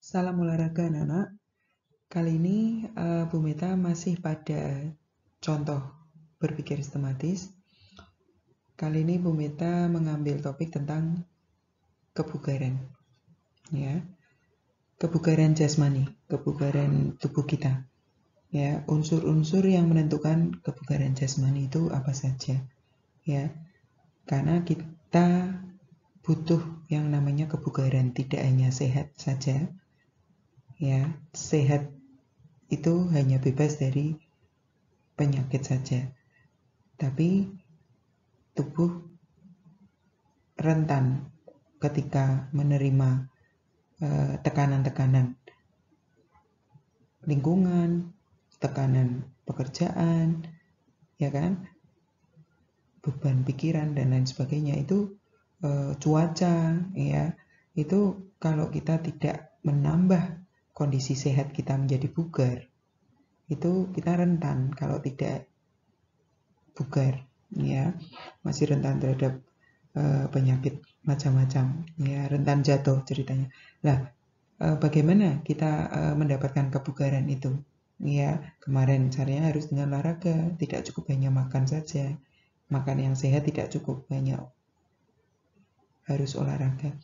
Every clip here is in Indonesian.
Salam olahraga anak-anak. Kali ini Bu Meta masih pada contoh berpikir sistematis. Kali ini Bu Meta mengambil topik tentang kebugaran. Ya, kebugaran jasmani, kebugaran tubuh kita. Ya, unsur-unsur yang menentukan kebugaran jasmani itu apa saja? Ya, karena kita butuh yang namanya kebugaran, tidak hanya sehat saja. Ya, sehat itu hanya bebas dari penyakit saja, tapi tubuh rentan ketika menerima tekanan-tekanan lingkungan, tekanan pekerjaan, ya kan, beban pikiran dan lain sebagainya. Itu cuaca, ya, itu kalau kita tidak menambah kondisi sehat kita menjadi bugar, itu kita rentan kalau tidak bugar, ya, masih rentan terhadap penyakit macam-macam, ya, rentan jatuh ceritanya. Nah, bagaimana kita mendapatkan kebugaran itu? Ya, kemarin caranya harus dengan olahraga, tidak cukup hanya makan saja. Makan yang sehat tidak cukup, banyak harus olahraga.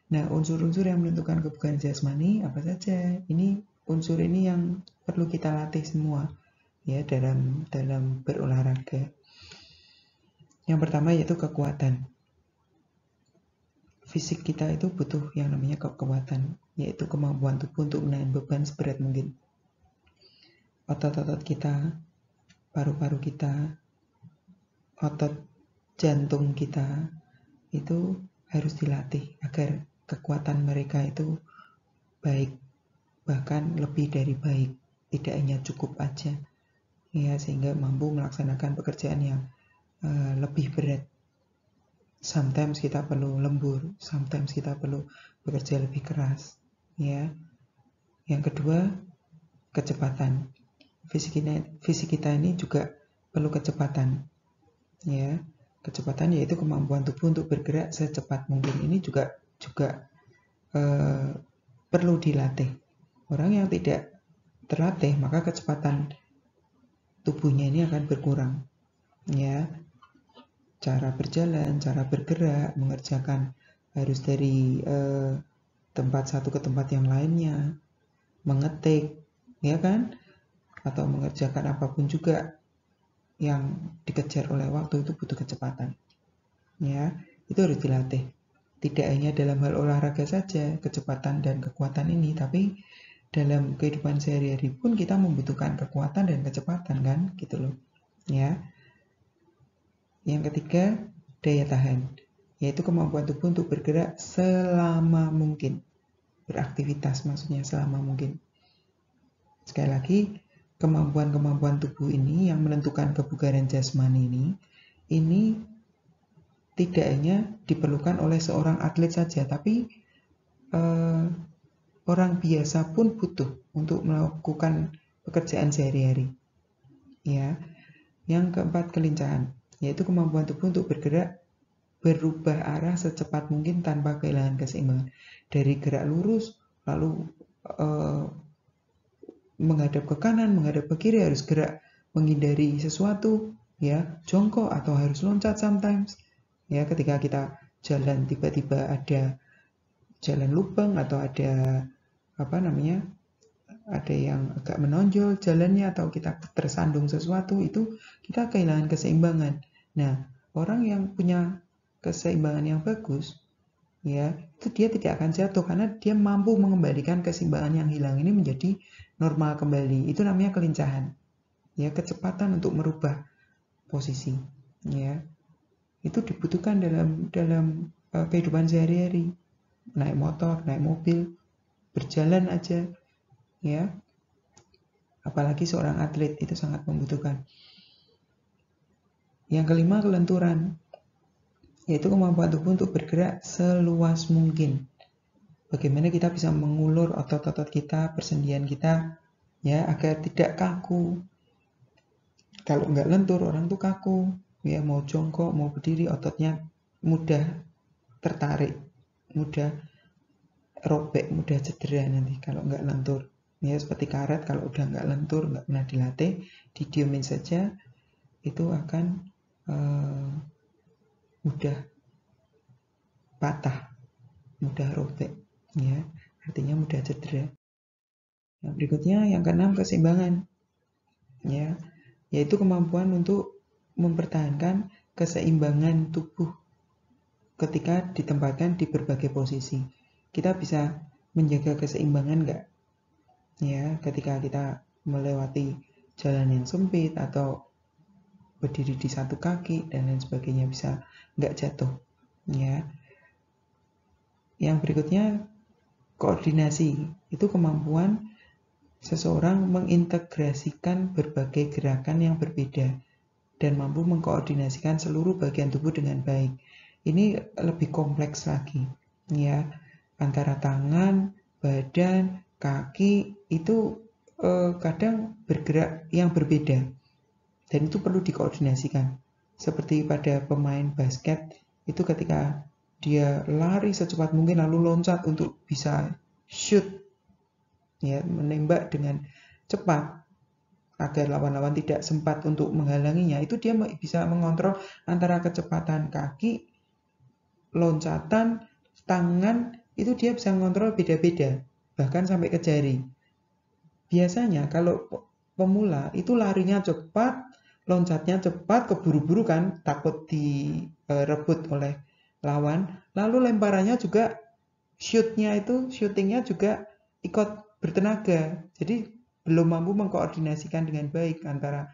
Nah, unsur-unsur yang menentukan kebugaran jasmani apa saja? Ini unsur ini yang perlu kita latih semua, ya, dalam berolahraga. Yang pertama yaitu kekuatan. Fisik kita itu butuh yang namanya kekuatan, yaitu kemampuan tubuh untuk menahan beban seberat mungkin. Otot-otot kita, paru-paru kita, otot jantung kita itu harus dilatih agar kekuatan mereka itu baik, bahkan lebih dari baik, tidak hanya cukup aja, ya, sehingga mampu melaksanakan pekerjaan yang lebih berat. Sometimes kita perlu lembur, sometimes kita perlu bekerja lebih keras, ya. Yang kedua, kecepatan. Fisik kita ini juga perlu kecepatan, ya. Kecepatan yaitu kemampuan tubuh untuk bergerak secepat mungkin. Ini juga perlu dilatih. Orang yang tidak terlatih, maka kecepatan tubuhnya ini akan berkurang, ya. Cara berjalan, cara bergerak, mengerjakan harus dari tempat satu ke tempat yang lainnya, mengetik, ya kan, atau mengerjakan apapun juga yang dikejar oleh waktu itu butuh kecepatan, ya. Itu harus dilatih. Tidak hanya dalam hal olahraga saja kecepatan dan kekuatan ini, tapi dalam kehidupan sehari-hari pun kita membutuhkan kekuatan dan kecepatan, kan, gitu loh, ya. Yang ketiga, daya tahan, yaitu kemampuan tubuh untuk bergerak selama mungkin, beraktivitas maksudnya selama mungkin. Sekali lagi, kemampuan-kemampuan tubuh ini yang menentukan kebugaran jasmani ini tidak hanya diperlukan oleh seorang atlet saja, tapi orang biasa pun butuh untuk melakukan pekerjaan sehari-hari, ya. Yang keempat, kelincahan, yaitu kemampuan tubuh untuk bergerak berubah arah secepat mungkin tanpa kehilangan keseimbangan. Dari gerak lurus, lalu menghadap ke kanan, menghadap ke kiri, harus gerak menghindari sesuatu, ya, jongkok atau harus loncat sometimes, ya. Ketika kita jalan tiba-tiba ada jalan lubang atau ada ada yang agak menonjol jalannya atau kita tersandung sesuatu, itu kita kehilangan keseimbangan. Nah, orang yang punya keseimbangan yang bagus, ya, itu dia tidak akan jatuh karena dia mampu mengembalikan keseimbangan yang hilang ini menjadi normal kembali. Itu namanya kelincahan, ya, kecepatan untuk merubah posisi, ya. Itu dibutuhkan dalam kehidupan sehari-hari, naik motor, naik mobil, berjalan aja, ya. Apalagi seorang atlet itu sangat membutuhkan. Yang kelima, kelenturan, yaitu kemampuan tubuh untuk bergerak seluas mungkin. Bagaimana kita bisa mengulur otot-otot kita, persendian kita, ya, agar tidak kaku. Kalau nggak lentur, orang tuh kaku, ya, mau jongkok, mau berdiri, ototnya mudah tertarik, mudah robek, mudah cedera nanti kalau nggak lentur. Ya, seperti karet kalau udah nggak lentur, nggak pernah dilatih, didiemin saja, itu akan mudah patah, mudah robek, ya, artinya mudah cedera. Yang berikutnya yang keenam, keseimbangan, ya, yaitu kemampuan untuk mempertahankan keseimbangan tubuh ketika ditempatkan di berbagai posisi. Kita bisa menjaga keseimbangan nggak? Ya, ketika kita melewati jalan yang sempit atau berdiri di satu kaki dan lain sebagainya, bisa nggak jatuh. Ya. Yang berikutnya, koordinasi. Itu kemampuan seseorang mengintegrasikan berbagai gerakan yang berbeda dan mampu mengkoordinasikan seluruh bagian tubuh dengan baik. Ini lebih kompleks lagi, ya. Antara tangan, badan, kaki itu kadang bergerak yang berbeda dan itu perlu dikoordinasikan. Seperti pada pemain basket itu ketika dia lari secepat mungkin lalu loncat untuk bisa shoot, ya, menembak dengan cepat agar lawan-lawan tidak sempat untuk menghalanginya, itu dia bisa mengontrol antara kecepatan kaki, loncatan, tangan, itu dia bisa mengontrol beda-beda, bahkan sampai ke jari. Biasanya kalau pemula itu larinya cepat, loncatnya cepat, keburu-buru kan, takut direbut oleh lawan, lalu lemparannya juga, shootingnya juga ikut bertenaga. Jadi belum mampu mengkoordinasikan dengan baik antara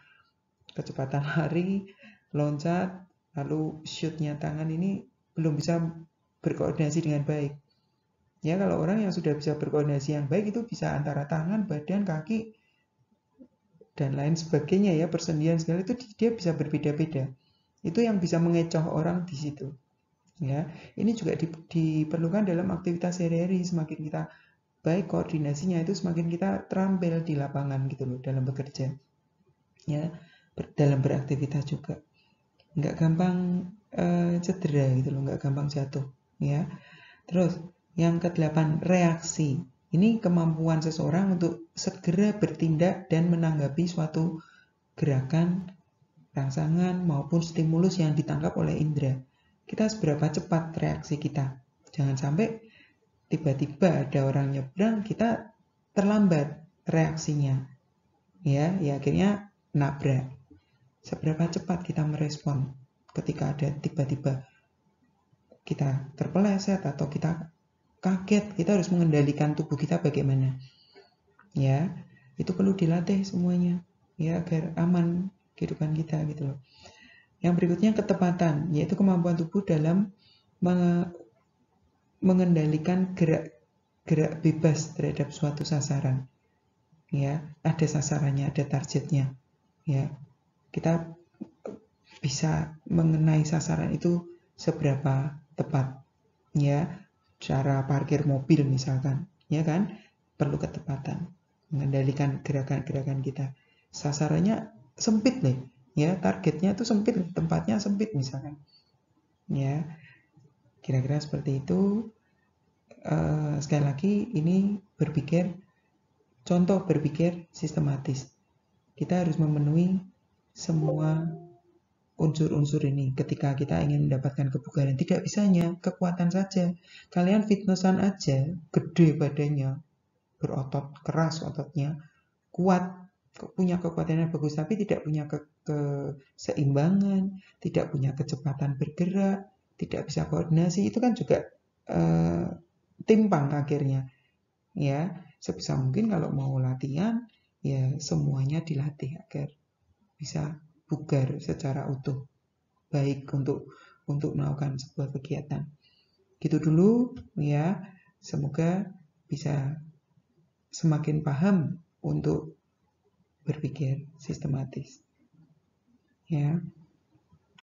kecepatan lari, loncat, lalu shootnya tangan, ini belum bisa berkoordinasi dengan baik. Ya, kalau orang yang sudah bisa berkoordinasi yang baik itu bisa antara tangan, badan, kaki, dan lain sebagainya, ya, persendian segala itu dia bisa berbeda-beda. Itu yang bisa mengecoh orang di situ. Ya, ini juga diperlukan dalam aktivitas sehari-hari. Semakin kita baik koordinasinya, itu semakin kita terampil di lapangan gitu loh dalam bekerja, ya, dalam beraktivitas juga nggak gampang cedera gitu loh, nggak gampang jatuh, ya. Terus yang ke-8, reaksi. Ini kemampuan seseorang untuk segera bertindak dan menanggapi suatu gerakan, rangsangan maupun stimulus yang ditangkap oleh indera. Kita seberapa cepat reaksi kita. Jangan sampai tiba-tiba ada orang nyebrang, kita terlambat reaksinya. Ya akhirnya nabrak. Seberapa cepat kita merespon ketika ada tiba-tiba kita terpeleset atau kita kaget, kita harus mengendalikan tubuh kita bagaimana. Ya, itu perlu dilatih semuanya, ya, agar aman kehidupan kita gitu loh. Yang berikutnya ketepatan, yaitu kemampuan tubuh dalam mengendalikan gerak bebas terhadap suatu sasaran. Ya, ada sasarannya, ada targetnya. Ya, kita bisa mengenai sasaran itu seberapa tepat. Ya, cara parkir mobil misalkan, ya kan, perlu ketepatan, mengendalikan gerakan-gerakan kita. Sasarannya sempit nih, ya, targetnya itu sempit, tempatnya sempit misalkan, ya, kira-kira seperti itu. Sekali lagi ini contoh berpikir sistematis. Kita harus memenuhi semua unsur-unsur ini ketika kita ingin mendapatkan kebugaran. Tidak bisanya kekuatan saja. Kalian fitnessan aja, gede badannya, berotot, keras ototnya, kuat, punya kekuatan yang bagus, tapi tidak punya keseimbangan, tidak punya kecepatan bergerak, tidak bisa koordinasi, itu kan juga timpang akhirnya. Ya, sebisa mungkin kalau mau latihan, ya semuanya dilatih agar bisa bugar secara utuh, baik untuk melakukan sebuah kegiatan. Gitu dulu, ya. Semoga bisa semakin paham untuk berpikir sistematis, ya.